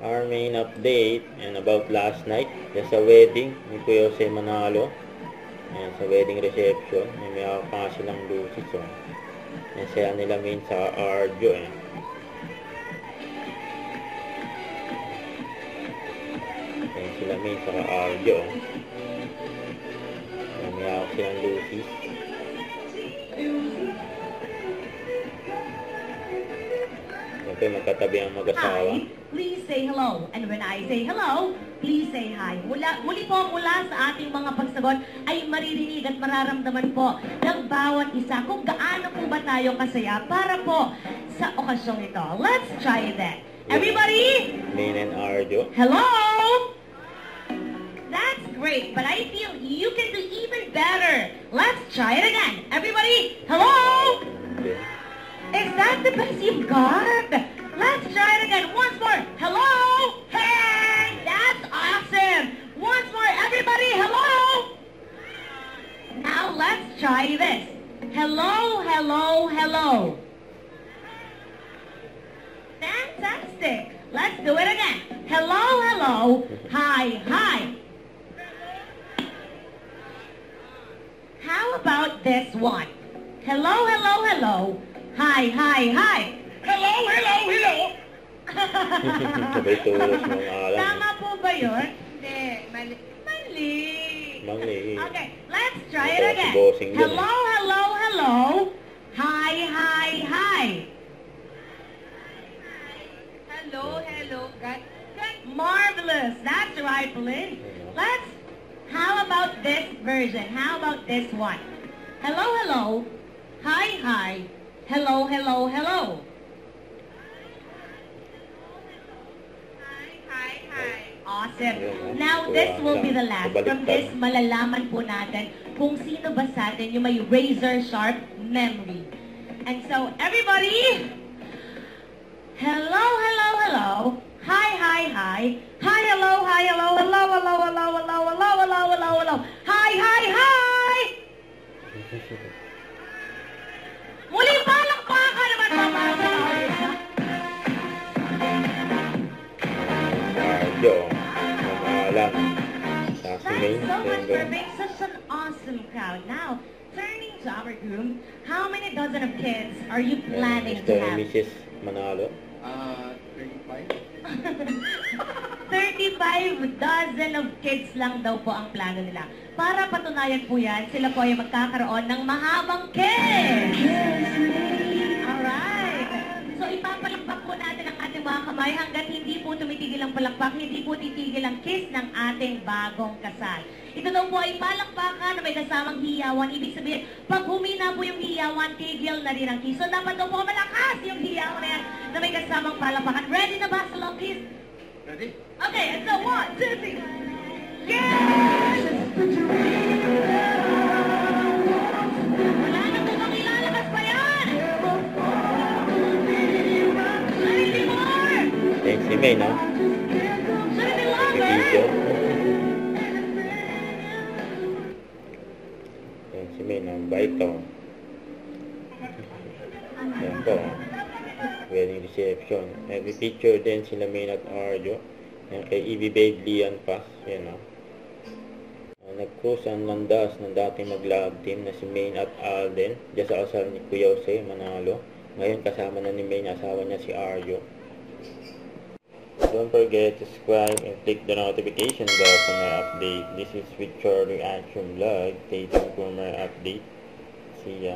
Our main update and about last night, sa wedding ni Kuya Jose Manalo. Ayan, sa wedding reception, may pa silang Lucy. So, yan siya nila main sa Arjo eh. Yan sila main sa Arjo. Yan, may ako silang Lucy. Okay, magkatabi ang mag-asawa. Hi, please say hello. And when I say hello, please say hi. Muli po mula sa ating mga pagsagot ay maririnig at mararamdaman po ng bawat isa kung gaano po ba tayo kasaya para po sa okasyong ito. Let's try that. Everybody? Main and Arjo. Hello? That's great, but I feel you can do even better. Let's try it again. Everybody? Hello? Okay. Is that the best you've got? Let's try it again. Once more. Hello? Hey! That's awesome. Once more. Everybody, hello? Now let's try this. Hello, hello, hello. Fantastic. Let's do it again. Hello, hello. Hi, hi. How about this one? Hello, hello, hello. Hi, hi, hi. Hello, hello, hello. Sabay tulos ng alam. Tama po ba yun? Hindi. Mali. Mali. Okay, let's try it Ito, again. si bossing dun Hello, hello, hello. Hi, hi, hi. Hello, hello. Good. Marvelous. That's right, Lynn. How about this version? How about this one? Hello, hello. Hi, hi. Hello, hello, hello. Hi, hi, hi. Awesome. Now, this will be the last. From this, malalaman po natin kung sino ba sa atin yung may razor-sharp memory. And so, everybody, hello, hello, hello. Hi, hi, hi. Hi, hello, hi, hello, hello, hello, hello, hello, hello, hello, hello, hello. Hi, hi, hi. Muling palakpakan naman po mga sa Arjo. Alam. Sa si Main. That's so much for being such an awesome crowd. Now, turning to our groom, how many dozen of kids are you planning to Mr. have? and Mrs. Manalo. 35. 35 dozen of kids lang daw po ang plano nila. Para patunayan po yan, sila po ay magkakaroon ng mahabang kiss! Alright! So ipapalakpak po natin ang ating mga kamay hanggat hindi po tumitigil ang palakpak, hindi po titigil ang kiss ng ating bagong kasal. Ito daw po ay palakpakan na may kasamang hiyawan. Ibig sabihin, pag humina po yung hiyawan, tigil na rin ang kiss. So dapat daw po malakas yung hiyawan na yan na may kasamang palakpakan. Ready na ba sa long kiss? Ready? Okay, and so 1, 2, 3. Yes! Wala na po bang ilalabas pa yan? Should it be more? Thanks si Main, no? Should it be Si longer? Video. Thanks si Main, no? Bait to. Yan po. Wedding reception. Every picture din sila Main at Arjo. Yan kay Evie Babe Lian Pass. Yan o. Nag-cruise ang landas ng dating mag-love team na si Main at Alden diyan sa kasal ni Kuya Jose Manalo. Ngayon kasama na ni Main asawa niya si Arjo. Don't forget to subscribe and click the notification bell for my update. This is Victor Reaction Vlog. Stay tuned for my update. See ya.